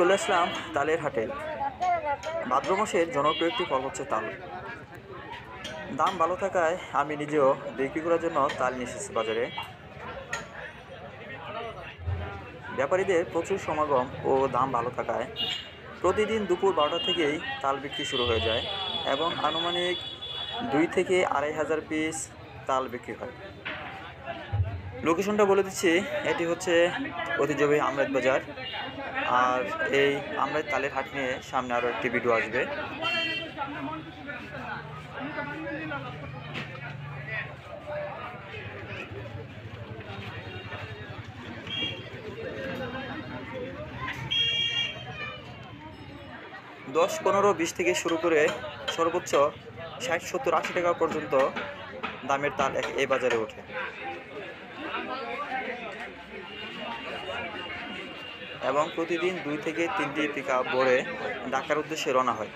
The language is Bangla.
চলে আসলাম তালের হাটে। ভাদ্র মাসের জনপ্রিয় একটি ফল হচ্ছে তাল। দাম ভালো থাকায় আমি নিজেও বিক্রি করার জন্য তাল নিয়ে এসেছি বাজারে। ব্যাপারীদের প্রচুর সমাগম ও দাম ভালো থাকায় প্রতিদিন দুপুর 12টা থেকেই তাল বিক্রি শুরু হয়ে যায় এবং আনুমানিক 2 থেকে 2,500 পিস তাল বিক্রি হয়। লোকেশনটা বলে দিচ্ছি, এটি হচ্ছে ঐতিহ্যবাহী আমরাইত বাজার। আর এই আমরাইত তালের হাট নিয়ে সামনে আরও একটি ভিডিও আসবে। 10, 15, 20 থেকে শুরু করে সর্বোচ্চ 60, 70, 80 টাকা পর্যন্ত দামের তাল এই বাজারে ওঠে এবং প্রতিদিন 2 থেকে 3টি পিকআপ ভরে ঢাকার উদ্দেশ্যে রওনা হয়।